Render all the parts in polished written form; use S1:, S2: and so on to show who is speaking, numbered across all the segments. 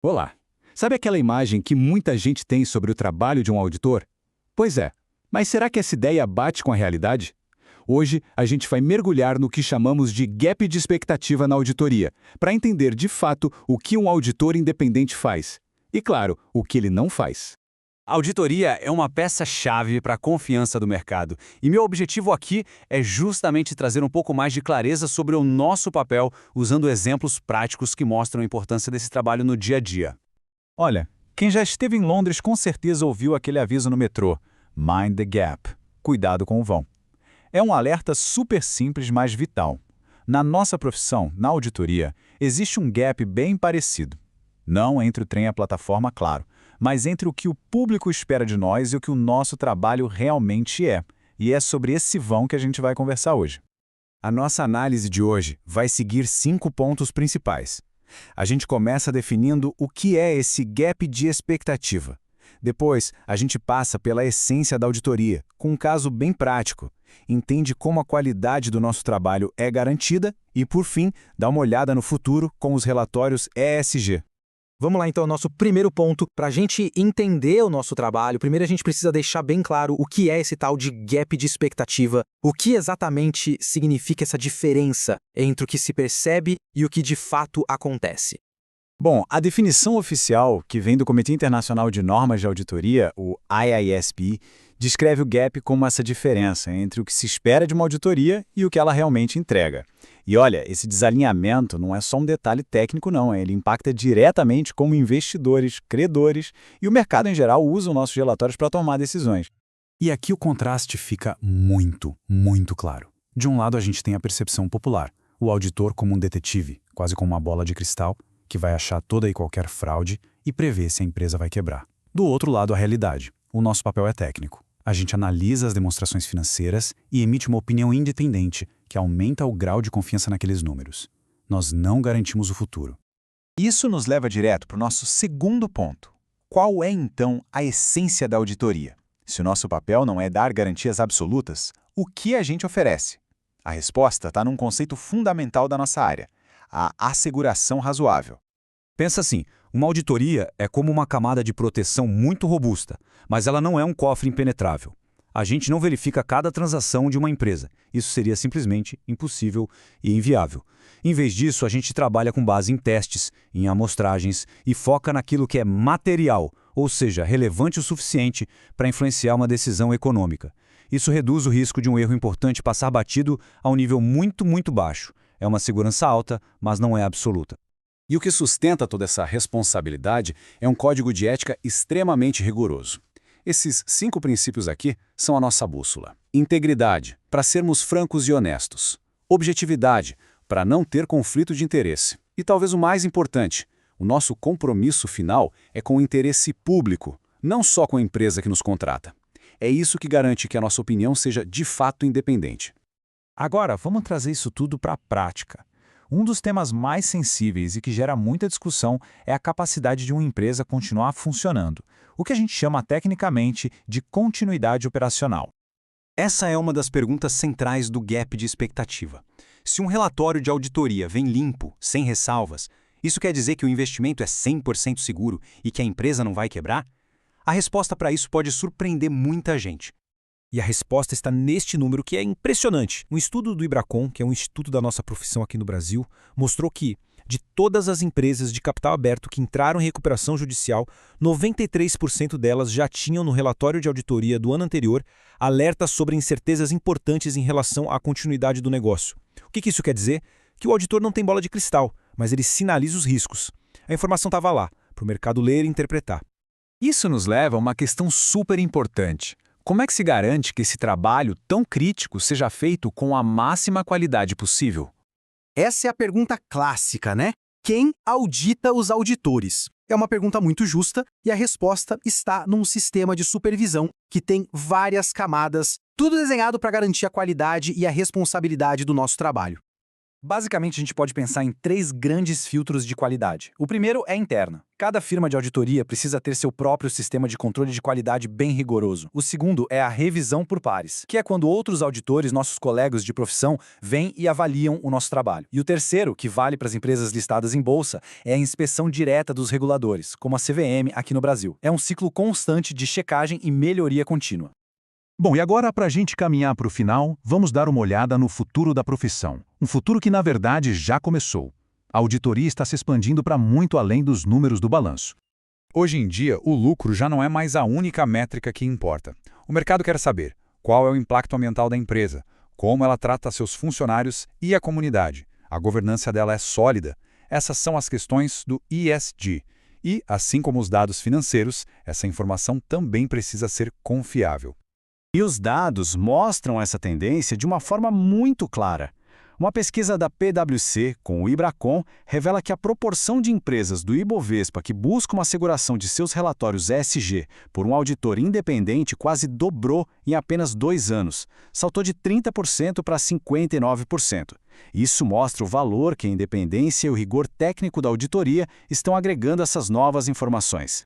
S1: Olá! Sabe aquela imagem que muita gente tem sobre o trabalho de um auditor? Pois é, mas será que essa ideia bate com a realidade? Hoje, a gente vai mergulhar no que chamamos de gap de expectativa na auditoria, para entender de fato o que um auditor independente faz. E, claro, o que ele não faz.
S2: A auditoria é uma peça-chave para a confiança do mercado, e meu objetivo aqui é justamente trazer um pouco mais de clareza sobre o nosso papel, usando exemplos práticos que mostram a importância desse trabalho no dia a dia.
S3: Olha, quem já esteve em Londres com certeza ouviu aquele aviso no metrô: Mind the gap. Cuidado com o vão. É um alerta super simples, mas vital. Na nossa profissão, na auditoria, existe um gap bem parecido. Não entre o trem e a plataforma, claro, mas entre o que o público espera de nós e o que o nosso trabalho realmente é. E é sobre esse vão que a gente vai conversar hoje. A nossa análise de hoje vai seguir 5 pontos principais. A gente começa definindo o que é esse gap de expectativa. Depois, a gente passa pela essência da auditoria, com um caso bem prático. Entende como a qualidade do nosso trabalho é garantida e, por fim, dá uma olhada no futuro com os relatórios ESG.
S4: Vamos lá, então, ao nosso primeiro ponto. Para a gente entender o nosso trabalho, primeiro a gente precisa deixar bem claro o que é esse tal de gap de expectativa, o que exatamente significa essa diferença entre o que se percebe e o que de fato acontece.
S3: Bom, a definição oficial, que vem do Comitê Internacional de Normas de Auditoria, o IISP, descreve o gap como essa diferença entre o que se espera de uma auditoria e o que ela realmente entrega. E olha, esse desalinhamento não é só um detalhe técnico não, ele impacta diretamente como investidores, credores e o mercado em geral usam nossos relatórios para tomar decisões.
S1: E aqui o contraste fica muito, muito claro. De um lado a gente tem a percepção popular, o auditor como um detetive, quase como uma bola de cristal, que vai achar toda e qualquer fraude e prever se a empresa vai quebrar. Do outro lado, a realidade. O nosso papel é técnico. A gente analisa as demonstrações financeiras e emite uma opinião independente que aumenta o grau de confiança naqueles números. Nós não garantimos o futuro.
S3: Isso nos leva direto para o nosso segundo ponto. Qual é, então, a essência da auditoria? Se o nosso papel não é dar garantias absolutas, o que a gente oferece? A resposta está num conceito fundamental da nossa área: a asseguração razoável.
S2: Pensa assim, uma auditoria é como uma camada de proteção muito robusta, mas ela não é um cofre impenetrável. A gente não verifica cada transação de uma empresa. Isso seria simplesmente impossível e inviável. Em vez disso, a gente trabalha com base em testes, em amostragens e foca naquilo que é material, ou seja, relevante o suficiente para influenciar uma decisão econômica. Isso reduz o risco de um erro importante passar batido a um nível muito, muito baixo. É uma segurança alta, mas não é absoluta.
S1: E o que sustenta toda essa responsabilidade é um código de ética extremamente rigoroso. Esses 5 princípios aqui são a nossa bússola. Integridade, para sermos francos e honestos. Objetividade, para não ter conflito de interesse. E talvez o mais importante, o nosso compromisso final é com o interesse público, não só com a empresa que nos contrata. É isso que garante que a nossa opinião seja de fato independente.
S3: Agora, vamos trazer isso tudo para a prática. Um dos temas mais sensíveis e que gera muita discussão é a capacidade de uma empresa continuar funcionando, o que a gente chama tecnicamente de continuidade operacional.
S2: Essa é uma das perguntas centrais do gap de expectativa. Se um relatório de auditoria vem limpo, sem ressalvas, isso quer dizer que o investimento é 100% seguro e que a empresa não vai quebrar? A resposta para isso pode surpreender muita gente.
S4: E a resposta está neste número que é impressionante. Um estudo do Ibracon, que é um instituto da nossa profissão aqui no Brasil, mostrou que, de todas as empresas de capital aberto que entraram em recuperação judicial, 93% delas já tinham no relatório de auditoria do ano anterior alertas sobre incertezas importantes em relação à continuidade do negócio. O que isso quer dizer? Que o auditor não tem bola de cristal, mas ele sinaliza os riscos. A informação estava lá, para o mercado ler e interpretar.
S3: Isso nos leva a uma questão super importante. Como é que se garante que esse trabalho tão crítico seja feito com a máxima qualidade possível?
S5: Essa é a pergunta clássica, né? Quem audita os auditores? É uma pergunta muito justa e a resposta está num sistema de supervisão que tem várias camadas, tudo desenhado para garantir a qualidade e a responsabilidade do nosso trabalho.
S3: Basicamente, a gente pode pensar em 3 grandes filtros de qualidade. O primeiro é interno. Cada firma de auditoria precisa ter seu próprio sistema de controle de qualidade bem rigoroso. O segundo é a revisão por pares, que é quando outros auditores, nossos colegas de profissão, vêm e avaliam o nosso trabalho. E o terceiro, que vale para as empresas listadas em bolsa, é a inspeção direta dos reguladores, como a CVM aqui no Brasil. É um ciclo constante de checagem e melhoria contínua.
S6: Bom, e agora, para a gente caminhar para o final, vamos dar uma olhada no futuro da profissão. Um futuro que, na verdade, já começou. A auditoria está se expandindo para muito além dos números do balanço.
S2: Hoje em dia, o lucro já não é mais a única métrica que importa. O mercado quer saber qual é o impacto ambiental da empresa, como ela trata seus funcionários e a comunidade. A governança dela é sólida. Essas são as questões do ESG. E, assim como os dados financeiros, essa informação também precisa ser confiável.
S1: E os dados mostram essa tendência de uma forma muito clara. Uma pesquisa da PwC com o Ibracon revela que a proporção de empresas do Ibovespa que buscam uma asseguração de seus relatórios ESG por um auditor independente quase dobrou em apenas 2 anos. Saltou de 30% para 59%. Isso mostra o valor que a independência e o rigor técnico da auditoria estão agregando a essas novas informações.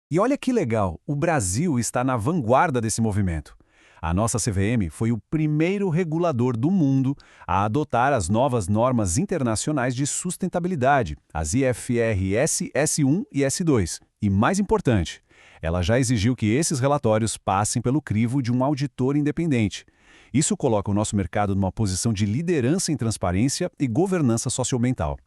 S3: E olha que legal, o Brasil está na vanguarda desse movimento. A nossa CVM foi o primeiro regulador do mundo a adotar as novas normas internacionais de sustentabilidade, as IFRS S1 e S2. E mais importante, ela já exigiu que esses relatórios passem pelo crivo de um auditor independente. Isso coloca o nosso mercado numa posição de liderança em transparência e governança socioambiental.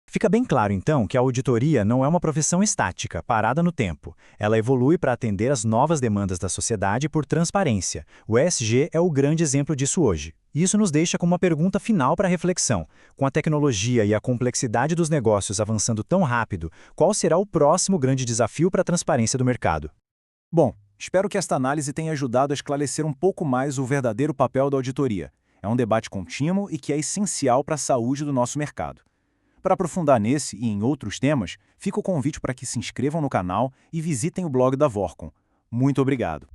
S7: Fica bem claro, então, que a auditoria não é uma profissão estática, parada no tempo. Ela evolui para atender às novas demandas da sociedade por transparência. O ESG é o grande exemplo disso hoje. Isso nos deixa com uma pergunta final para reflexão. Com a tecnologia e a complexidade dos negócios avançando tão rápido, qual será o próximo grande desafio para a transparência do mercado?
S3: Bom, espero que esta análise tenha ajudado a esclarecer um pouco mais o verdadeiro papel da auditoria. É um debate contínuo e que é essencial para a saúde do nosso mercado. Para aprofundar nesse e em outros temas, fica o convite para que se inscrevam no canal e visitem o blog da Vorkon. Muito obrigado!